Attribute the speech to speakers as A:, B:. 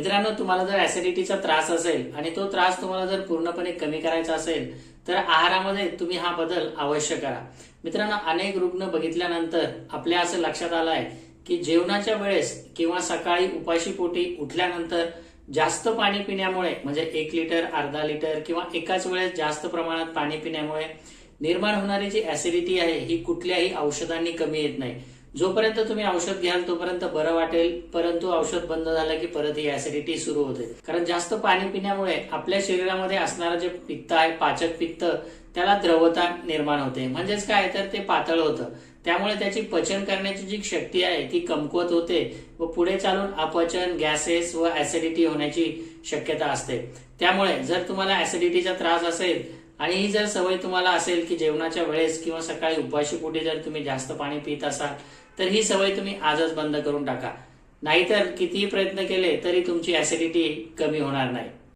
A: मित्रांनो, तुम्हाला जर ऍसिडिटीचा त्रास असेल आणि तो त्रास तुम्हाला जर पूर्णपणे कमी करायचा असेल तर आहारामध्ये तुम्ही हा बदल अवश्य करा. मित्रांनो, अनेक रुग्ण बघितल्यानंतर आपल्या असं लक्षात आलं आहे की जेवणाच्या वेळेस किंवा सकाळी उपाशी पोटी उठल्यानंतर जास्त पाणी पिण्यामुळे, म्हणजे 1 लिटर, अर्धा लिटर किंवा एकाच वेळेस जास्त प्रमाणात पाणी पिण्यामुळे निर्माण होणारी जी ऍसिडिटी आहे ही कुठल्याही औषधांनी कमी येत नाही. जोपर्यंत तुम्ही औषध घ्याल तोपर्यंत बरं वाटेल, परंतु औषध बंद झालं की परत ही ऍसिडिटी सुरू होते. कारण जास्त पाणी पिण्यामुळे आपल्या शरीरामध्ये असणारं जे पित्त आहे, पाचक पित्त, त्याला द्रवता निर्माण होते. म्हणजेच काय, तर ते पातळ होतं. त्यामुळे त्याची पचन करण्याची जी शक्ती आहे ती कमकुवत होते व पुढे चालून अपचन, गॅसेस व ऍसिडिटी होण्याची शक्यता असते. त्यामुळे जर तुम्हाला ऍसिडिटीचा त्रास असेल आणि ही जर सवय तुम्हाला असेल की जेवणाच्या वेळेस किंवा सकाळी उपाशी पोटी जर तुम्ही जास्त पाणी पित असाल तर ही सवय तुम्ही आजच बंद करून टाका. नाहीतर कितीही प्रयत्न केले तरी तुमची ऍसिडिटी कमी होणार नाही.